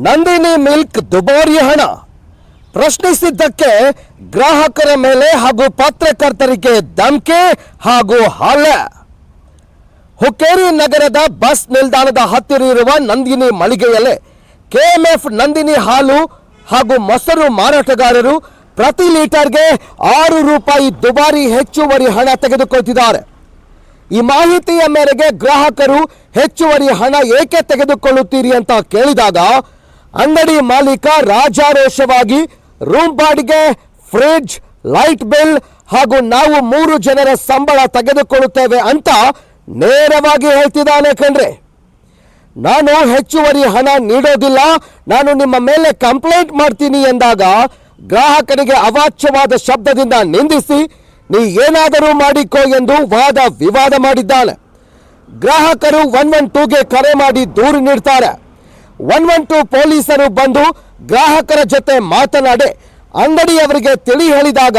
Nandini milk ದುಬಾರಿ ಹಣ ಪ್ರಶ್ನಿಸಿದ್ದಕ್ಕೆ ಗ್ರಾಹಕರ ಮೇಲೆ ಹಾಗೂ ಪತ್ರಕರ್ತರಿಗೆ ಧಮಕಿ ಹಾಗೂ ಹಲ್ಲೆ. ಹುಕ್ಕೇರಿ ನಗರದ ಬಸ್ ನಿಲ್ದಾಣದ ಹತ್ತಿರ ಇರುವ ನಂದಿನಿ ಮಳಿಗೆಯಲ್ಲಿ ಕೆಎಂಎಫ್ ನಂದಿನಿ ಹಾಲು ಹಾಗೂ ಮೊಸರು ಮಾರಾಟಗಾರರು ಪ್ರತಿ ಲೀಟರ್ಗೆ 6 ರೂಪಾಯಿ ದುಬಾರಿ ಹೆಚ್ಚುವರಿ ಹಣ ತೆಗೆದುಕೊಳ್ಳುತ್ತಿದ್ದಾರೆ. ಈ ಮಾಹಿತಿಯ ಮೇರೆಗೆ ಗ್ರಾಹಕರು ಹೆಚ್ಚುವರಿ ಹಣ ಏಕೆ ತೆಗೆದುಕೊಳ್ಳುತ್ತೀರಿ ಅಂತ ಕೇಳಿದಾಗ ಅಂಗಡಿ ಮಾಲೀಕ ರಾಜಾರೋಷವಾಗಿ ರೂಮ್ ಬಾಡಿಗೆ, ಫ್ರಿಡ್ಜ್, ಲೈಟ್ ಬಿಲ್ ಹಾಗೂ ನಾವು 3 ಜನರ ಸಂಬಳ ತೆಗೆದುಕೊಳ್ಳುತ್ತೇವೆ ಅಂತ ನೇರವಾಗಿ ಹೇಳ್ತಿದ್ದಾನೆ ಕಣ್ರೆ. ನಾನು ಹೆಚ್ಚುವರಿ ಹಣ ನೀಡೋದಿಲ್ಲ, ನಾನು ನಿಮ್ಮ ಮೇಲೆ ಕಂಪ್ಲೇಂಟ್ ಮಾಡ್ತೀನಿ ಎಂದಾಗ ಗ್ರಾಹಕರಿಗೆ ಅವಾಚ್ಯವಾದ ಶಬ್ದದಿಂದ ನಿಂದಿಸಿ ನೀ ಏನಾದರೂ ಮಾಡಿಕೋ ಎಂದು ವಾದ ವಿವಾದ ಮಾಡಿದ್ದಾನೆ. ಗ್ರಾಹಕರು 112ಗೆ ಕರೆ ಮಾಡಿ ದೂರು ನೀಡ್ತಾರೆ. 112 ಪೊಲೀಸರು ಬಂದು ಗ್ರಾಹಕರ ಜೊತೆ ಮಾತನಾಡಿ ಅಂಗಡಿಯವರಿಗೆ ತಿಳಿ ಹೇಳಿದಾಗ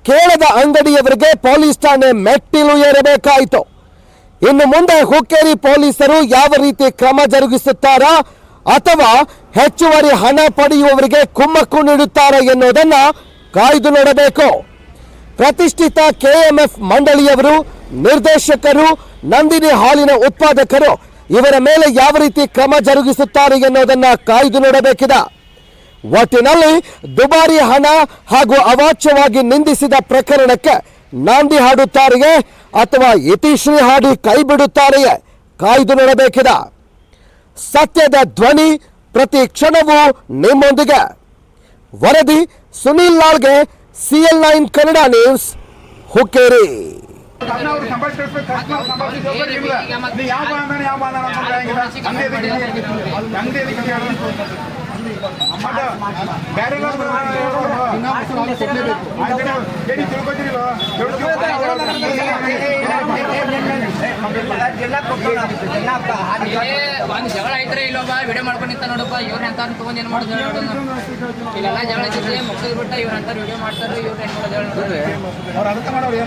ಕೇಳದ ಅಂಗಡಿಯವರಿಗೆ ಪೊಲೀಸ್ ಠಾಣೆ ಮೆಟ್ಟಿಲು ಏರಬೇಕಾಯಿತು. ಇನ್ನು ಮುಂದೆ ಹುಕ್ಕೇರಿ ಪೊಲೀಸರು ಯಾವ ರೀತಿ ಕ್ರಮ ಜರುಗಿಸುತ್ತಾರಾ ಅಥವಾ ಹೆಚ್ಚುವರಿ ಹಣ ಪಡೆಯುವವರಿಗೆ ಕುಮ್ಮಕ್ಕು ನೀಡುತ್ತಾರೆ ಎನ್ನುವುದನ್ನ ಕಾಯ್ದು ನೋಡಬೇಕು. ಪ್ರತಿಷ್ಠಿತ ಕೆಎಂಎಫ್ ಮಂಡಳಿಯವರು, ನಿರ್ದೇಶಕರು, ನಂದಿನಿ ಹಾಲಿನ ಉತ್ಪಾದಕರು ಇವರ ಮೇಲೆ ಯಾವ ರೀತಿ ಕ್ರಮ ಜರುಗಿಸುತ್ತಾರೆ ಎನ್ನುವುದನ್ನ ಕಾಯ್ದು ನೋಡಬೇಕಿದೆ. ಒಟ್ಟಿನಲ್ಲಿ ದುಬಾರಿ ಹಣ ಹಾಗೂ ಅವಾಚ್ಯವಾಗಿ ನಿಂದಿಸಿದ ಪ್ರಕರಣಕ್ಕೆ ನಾಂದಿ ಹಾಡುತ್ತಾರೆಯೇ ಅಥವಾ ಇತಿಶ್ರೀ ಹಾಡಿ ಕೈ ಬಿಡುತ್ತಾರೆಯೇ ಕಾಯ್ದು ನೋಡಬೇಕಿದೆ. ಸತ್ಯದ ಧ್ವನಿ ಪ್ರತಿ ಕ್ಷಣವೂ ನಿಮ್ಮೊಂದಿಗೆ. ವರದಿ ಸುನೀಲ್ ಲಾಲ್ಗೆ, CL9 ಕನ್ನಡ ನ್ಯೂಸ್, ಹುಕ್ಕೇರಿ. ಜಗಳ ಐತ್ರಿ ಇಲ್ಲೊಬ್ಬ ವಿಡಿಯೋ ಮಾಡ್ಕೊಂಡು ನಿಂತ ನೋಡಪ್ಪ, ಇವ್ರ ಅಂತ ತಗೊಂಡ್ ಏನ್ ಮಾಡೋದು ಇಲ್ಲೆಲ್ಲ ಜಗಳ ಐತಿ ಮುಗಿದ್ ಬಿಟ್ಟ ಇವ್ರ ಅಂತ ವಿಡಿಯೋ ಮಾಡ್ತಾರೆ. ಇವ್ರ ಏನ್ ಮಾಡೋದು ವಿಡಿಯೋ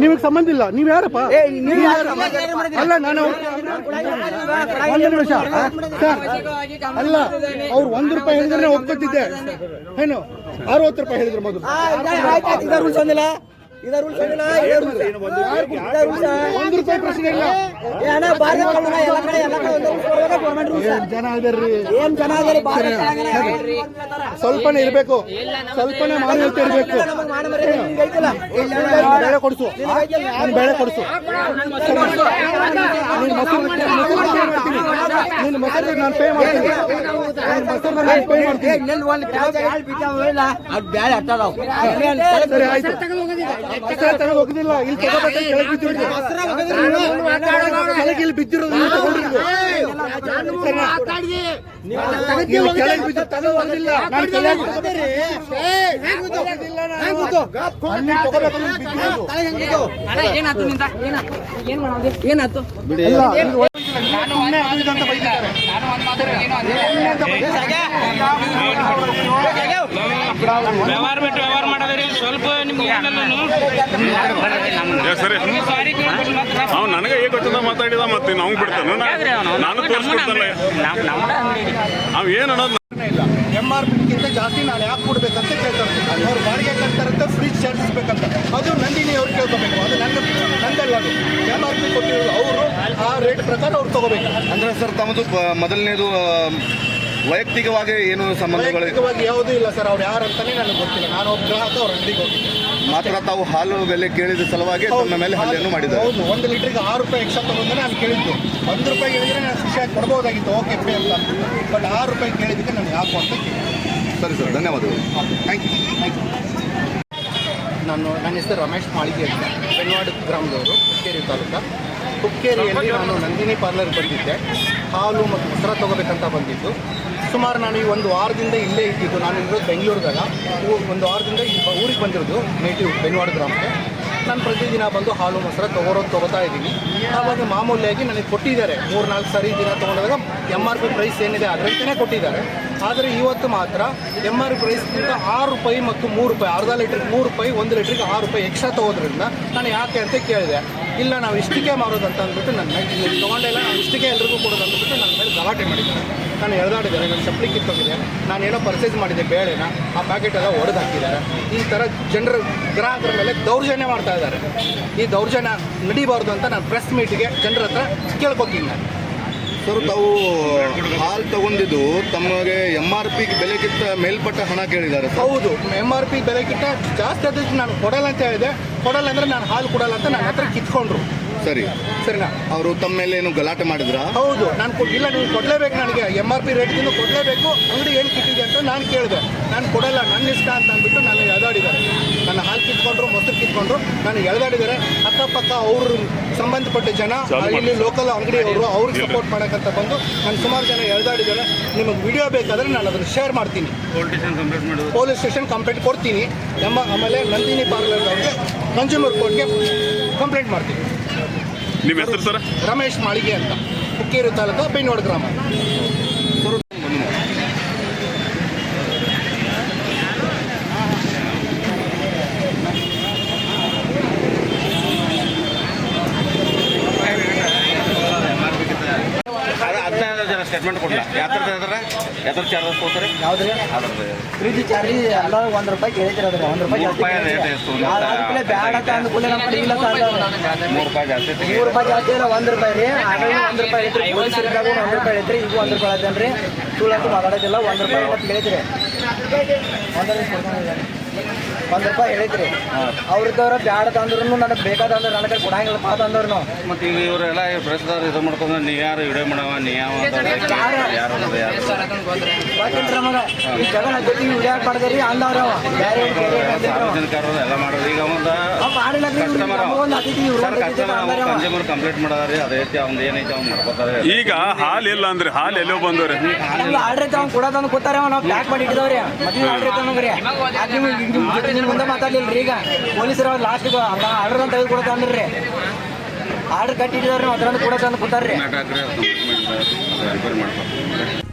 ನಿಮಗೆ ಸಂಬಂಧ ಇಲ್ಲ. ನೀವ್ ಯಾರಪ್ಪ? ಅಲ್ಲ, ನಾನು ಒಂದು ನಿಮಿಷ ಅಲ್ಲ, ಅವ್ರು 1 ರೂಪಾಯಿ ಹೇಳಿದ್ರೆ ಒಪ್ಕೊತಿದ್ದೆ. ಏನು 60 ರೂಪಾಯಿ ಹೇಳಿದ್ರು ಮೊದಲು. 1 ರೂಪಾಯಿ ಪ್ರಶ್ನೆ ಇಲ್ಲ. ಜನ ಇದಾರ್ರಿ, ಸ್ವಲ್ಪನೇ ಇರ್ಬೇಕು, ಸ್ವಲ್ಪನೇ ಮಾನವೀಯತೆ ಇರ್ಬೇಕು. ಬೇಳೆ ಕೊಡಿಸು, ಬೇಳೆ ಕೊಡಿಸು. ನೀನು ಮೊಸರು ನಾನು ಪೇ ಮಾಡ್ತೀನಿ. ಸರಿ ಆಯ್ತು, ತಗೊಂಡು ಹೋಗುದಿಲ್ಲ. ಇಲ್ಲಿ ತಗೋಬೇಕು, ಕೆಳಗೆ ಇಲ್ಲಿ ಬಿದ್ದಿರೋದು ತಗೊಂಡಿರೋದು. ಕೆಳಗೆ ಬಿದ್ದು ತಗೋದಿಲ್ಲ. ನಾನು ಏನಾಯ್ತು ವ್ಯವಹಾರ ಬಿಟ್ಟು ವ್ಯವಹಾರ ಮಾಡೋದ್ರಿ ಸ್ವಲ್ಪ ನಿಮ್ಗೆ ನನಗೆ ಹೇಗೆ ಗೊತ್ತಿಲ್ಲ ಮಾತಾಡಿದ ಮತ್ತೆ ನಾವು ಬಿಡ್ತಾನೆ ನಾನು ತೋರಿಸ್ಕೊಡ್ತಾನೆ. ಅವ್ ಏನು ಅನ್ನೋದು MRP ಜಾಸ್ತಿ ನಾನು ಯಾಕೆ ಕೊಡ್ಬೇಕಂತ ಕೇಳ್ತಾರೆ. ಅವ್ರು ಬಾಡಿಗೆ ಕಟ್ತಾರಂತ ಫ್ರಿಜ್ ಚಾರ್ಜಸ್ ಬೇಕಂತ, ಅದು ನಂದಿನಿ ಅವ್ರು ಕೇಳ್ಕೋಬೇಕು. ಅದು ನಂದಲ್ಲ, ಅದು MRP ಕೊಟ್ಟಿರೋದು ಅವರು ಆ ರೇಟ್ ಪ್ರಕಾರ ಅವ್ರು ತಗೋಬೇಕು. ಅಂದ್ರೆ ಸರ್ ತಮ್ಮದು ಮೊದಲನೇದು ವೈಯಕ್ತಿಕವಾಗಿ ಏನು ಸಂಬಂಧಗಳು ವೈಯಕ್ತಿಕವಾಗಿ ಯಾವುದೂ ಇಲ್ಲ ಸರ್. ಅವ್ರು ಯಾರು ಅಂತಾನೆ ನನಗೆ ಗೊತ್ತಿಲ್ಲ. ನಾನು ಒಬ್ಬ ಗ್ರಾಹಕ ಅವ್ರ ಅಂಗಡಿಗೆ ಹೋಗಿದ್ದೆ. ಮಾತ್ರ ತಾವು ಹಾಲು ಬೆಲೆ ಕೇಳಿದ ಸಲುವಾಗಿ ತಮ್ಮ ಮೇಲೆ ಹಲ್ಲೆಯನ್ನು ಮಾಡಿದ್ದಾರೆ. ಹೌದು, 1 ಲೀಟ್ರಿಗೆ 6 ರೂಪಾಯಿ ಎಕ್ಸ್ಟ್ರಾ ತಗೊಂಡ್ರೆ ನಾನು ಕೇಳಿದ್ದು. 1 ರೂಪಾಯಿ ಹೇಳಿದ್ರೆ ನಾನು ಖುಷಿಯಾಗಿ ಕೊಡ್ಬೋದಾಗಿತ್ತು, ಓಕೆ ಫ್ರೀ ಅಂತ. ಬಟ್ 6 ರೂಪಾಯಿ ಕೇಳಿದ್ದಕ್ಕೆ ನಾನು ಯಾಕೋ ಅಂತ ಕೇಳಿದೆ. ಸರಿ ಸರ್, ಧನ್ಯವಾದಗಳು. Thank you. ನನ್ನ ಹೆಸರು ರಮೇಶ್ ಮಾಳಿಗೆ ಅಂತ, ಬೆನ್ವಾಡ ಗ್ರಾಮದವರು, ಹುಕ್ಕೇರಿ ತಾಲೂಕು. ಹುಕ್ಕೇರಿಯಲ್ಲಿ ನಾನು ನಂದಿನಿ ಪಾರ್ಲರ್ ಬಂದಿದ್ದೆ. ಹಾಲು ಮತ್ತು ಮೊಸರ ತೊಗೋಬೇಕಂತ ಬಂದಿದ್ದು. ಸುಮಾರು ನಾನು ಈ 1 ವಾರದಿಂದ ಇಲ್ಲೇ ಇದ್ದಿದ್ದು. ನಾನು ಇರೋದು ಬೆಂಗಳೂರಿದಾಗ. 1 ವಾರದಿಂದ ಊರಿಗೆ ಬಂದಿರೋದು, ನೇಟಿವ್ ಬೆನ್ವಾಡ ಗ್ರಾಮಕ್ಕೆ. ನಾನು ಪ್ರತಿದಿನ ಬಂದು ಹಾಲು ಮೊಸರು ತೊಗೋತಾ ಇದ್ದೀನಿ. ಆವಾಗ ಮಾಮೂಲಿಯಾಗಿ ನನಗೆ ಕೊಟ್ಟಿದ್ದಾರೆ 3-4 ಸರಿ ದಿನ ತೊಗೊಂಡಾಗ MRP ಪ್ರೈಸ್ ಏನಿದೆ ಅದರಂತೆಯೇ ಕೊಟ್ಟಿದ್ದಾರೆ. ಆದರೆ ಇವತ್ತು ಮಾತ್ರ MRP ಪ್ರೈಸ್ಗಿಂತ 6 ರೂಪಾಯಿ ಮತ್ತು 3 ರೂಪಾಯಿ, ಅರ್ಧ ಲೀಟ್ರಿಗೆ 3 ರೂಪಾಯಿ, 1 ಲೀಟ್ರಿಗೆ 6 ರೂಪಾಯಿ ಎಕ್ಸ್ಟ್ರಾ ತೊಗೋದ್ರಿಂದ ನಾನು ಯಾಕೆ ಅಂತ ಕೇಳಿದೆ. ಇಲ್ಲ, ನಾವು ಇಷ್ಟಿಗೆ ಮಾರೋದಂತ ಅಂದ್ಬಿಟ್ಟು ನನ್ನ ತೊಗೊಂಡಿಲ್ಲ, ನಾವು ಇಷ್ಟಿಗೆ ಎಲ್ರಿಗೂ ಕೊಡೋದು ಅಂದ್ಬಿಟ್ಟು ನನ್ನ ಮೇಲೆ ಗಲಾಟೆ ಮಾಡಿದ್ದಾರೆ. ನಾನು ಎಳೆದಾಡಿದ್ದಾರೆ, ನನ್ನ ಚಪ್ಪಲಿ ಕಿತ್ತೋಗಿದೆ. ನಾನೇನೋ ಪರ್ಚೇಸ್ ಮಾಡಿದ್ದೆ ಬೇಳೆನ, ಆ ಪ್ಯಾಕೆಟ್ ಎಲ್ಲ ಒಡೆದು ಹಾಕಿದ್ದಾರೆ. ಈ ಥರ ಜನರ ಗ್ರಾಹಕರ ಮೇಲೆ ದೌರ್ಜನ್ಯ ಮಾಡ್ತಾ ಇದ್ದಾರೆ. ಈ ದೌರ್ಜನ್ಯ ನಡೀಬಾರ್ದು ಅಂತ ನಾನು ಪ್ರೆಸ್ ಮೀಟಿಗೆ ಜನರ ಹತ್ರ ಕೇಳ್ಕೊತೀನಿ. ನಾನು ಸರ್, ತಾವು ಹಾಲು ತಗೊಂಡಿದ್ದು ತಮಗೆ MRP ಬೆಲೆಗಿಂತ ಮೇಲ್ಪಟ್ಟ ಹಣ ಕೇಳಿದ್ದಾರೆ ಸರ್. ಹೌದು, MRP ಬೆಲೆಗಿಂತ ಜಾಸ್ತಿ ಆದಷ್ಟು ನಾನು ಕೊಡಲ್ಲ ಅಂತ ಹೇಳಿದೆ. ಕೊಡಲ್ಲ ಅಂದರೆ ನಾನು ಹಾಲು ಕೊಡಲ್ಲ ಅಂತ ನನ್ನ ಹತ್ರ ಕಿತ್ಕೊಂಡ್ರು. ಸರಿನಾ? ಅವರು ತಮ್ಮ ಮೇಲೆ ಏನು ಗಲಾಟೆ ಮಾಡಿದ್ರಾ? ಹೌದು, ನಾನು ಇಲ್ಲ, ನೀವು ಕೊಡಲೇಬೇಕು, ನನಗೆ MRP ರೇಟ್ಗಿಂತ ಕೊಡಲೇಬೇಕು, ಅಂಗಡಿ ಏನು ಕಿಟ್ಟಿದೆ ಅಂತ ನಾನು ಕೇಳಿದೆ. ನಾನು ಕೊಡಲ್ಲ, ನನ್ನ ಇಷ್ಟ ಅಂತ ಅಂದ್ಬಿಟ್ಟು ನಾನು ಎಳೆದಾಡಿದ್ದಾರೆ. ನನ್ನ ಹಾಲು ಕಿತ್ಕೊಂಡ್ರು, ಮೊಸರು ಕಿತ್ಕೊಂಡ್ರು, ನಾನು ಎಳೆದಾಡಿದ್ದಾರೆ. ಅಕ್ಕಪಕ್ಕ ಅವರು ಸಂಬಂಧಪಟ್ಟ ಜನ, ಇಲ್ಲಿ ಲೋಕಲ್ ಅಂಗಡಿಯವರು ಅವ್ರಿಗೆ ಸಪೋರ್ಟ್ ಮಾಡೋಕ್ಕಂತ ಬಂದು ನಾನು ಸುಮಾರು ಜನ ಎಳೆದಾಡಿದ್ದಾರೆ. ನಿಮಗೆ ವಿಡಿಯೋ ಬೇಕಾದರೆ ನಾನು ಅದನ್ನು ಶೇರ್ ಮಾಡ್ತೀನಿ. ಪೊಲೀಸ್ ಸ್ಟೇಷನ್ ಕಂಪ್ಲೇಂಟ್ ಕೊಡ್ತೀನಿ. ಆಮೇಲೆ ನಂದಿನಿ ಪಾರ್ಲರ್ ಅವ್ರಿಗೆ ಕನ್ಸ್ಯೂಮರ್ ಕೋರ್ಟ್ಗೆ ಕಂಪ್ಲೇಂಟ್ ಮಾಡ್ತೀನಿ. ನಿಮ್ಮ ಹೆಸರು ಸರ್? ರಮೇಶ್ ಮಾಳಿಗೆ ಅಂತ, ಹುಕ್ಕೇರಿ ತಾಲೂಕು, ಬೆನ್ವಾಡ ಗ್ರಾಮ. ಸ್ಟೇಟ್ಮೆಂಟ್ ಕೊಡಲ್ಲ. ಯಾತ್ರ ಚಾರ್ಜಸ್ ಕೊಡ್ತಾರೆ? ಯಾವ್ದ್ರಿ? ಫ್ರಿಜ್ ಚಾರ್ಜ್ ಎಲ್ಲ 1 ರೂಪಾಯಿ ಕೇಳಿದ್ರೆ ಅದ್ರ 1 ರೂಪಾಯಿ ಬ್ಯಾಡ ಅಂತ ಅಂದ್ಕೂಡಲೇ ನಮ್ಮ ಕಡೆ ಇಲ್ಲ ಸರ್. 3 ರೂಪಾಯಿ ಜಾಸ್ತಿ. 3 ರೂಪಾಯಿ ಜಾಸ್ತಿ ಇಲ್ಲ, 1 ರೂಪಾಯಿ ರೀ. ಆಗ 1 ರೂಪಾಯಿ ಐತ್ರಿ, ಪೊಲೀಸರಿಗಾಗೂ 1 ರೂಪಾಯಿ ಐತ್ರಿ, ಈಗ 1 ರೂಪಾಯಿ ಐತೇನ್ರಿ. ಸುಳ್ಳಂತೂ ಮಾತಾಡೋದಿಲ್ಲ. 1 ರೂಪಾಯಿ ಅಂತ ಕೇಳಿದ್ರಿ, 1 ರೂಪಾಯಿ ಹೇಳಿದ್ರಿ. ಅವ್ರದ್ದವ್ರ ಬ್ಯಾಡ ತಂದ್ರು ನನಗೆ ಬೇಕಾದಂದ್ರೆ ನನ್ನ ಕಡೆ ಕೊಡಂಗಿಲ್ಲಪ್ಪ ಅಂತಂದ್ರು ನಾವು. ಮತ್ತೆ ಈಗ ಇವರೆಲ್ಲ ಪ್ರೆಸ್ದವ್ರು ಇದು ಮಾಡ್ಕೊಂಡು ನೀ ಯಾರು ವಿಡಿಯೋ ಮಾಡವ, ನೀ ಯಾವ ಗೊತ್ತಿಲ್ರಿ ನಮಗ. ಈ ಜಗಳ ಜೊತೆ ವಿಡಿಯೋ ಮಾಡ್ದೇರಿ ಅಂದವ್ರ ಬೇರೆ ಸಾರ್ವಜನಿಕರು ಎಲ್ಲ ಮಾಡೋದು. ಈಗ ಒಂದು ಕನ್ಸ್ಯೂಮರ್ ಕಂಪ್ಲೇಂಟ್ ಮಾಡೋದ್ರಿ, ಅದೇ ರೀತಿ ಅವ್ನು ಏನೈತೆ ಅವ್ನು ಮಾಡ್ಕೋತಾರೆ. ಈಗ ಹಾಲು ಇಲ್ಲ ಅಂದ್ರೆ ಹಾಲು ಎಲ್ಲೋ ಬಂದವ್ರಿ. ಆರ್ಡ್ರ್ ಐತೆ, ಅವ್ನು ಕೊಡೋದನ್ನು ಕೂತಾರೆ, ನಾವು ಪ್ಯಾಕ್ ಮಾಡಿ ಇಟ್ಟಿದವ್ರಿ. ಮದ್ವೆ ಆರ್ಡ್ರ್ ಐತೆ ನಮ್ರಿ. ನಿಮ್ ಮುಂದೆ ಮಾತಾಡ್ಲಿಲ್ರಿ. ಈಗ ಪೊಲೀಸರು ಲಾಸ್ಟಿಗೆ ಆರ್ಡರ್ ಅಂತ ತೆಗೆದು ಕೊಡೋದು ಅಂದ್ರಿ. ಆರ್ಡರ್ ಕಟ್ಟಿಟ್ಟಿದವ್ರಿ, ಅದರಲ್ಲಿ ಕೊಡೋದು ಅಂತ ಕೂತಾರ್ರಿ. ರಿಪೇರ್ ಮಾಡ್ತಾರೆ.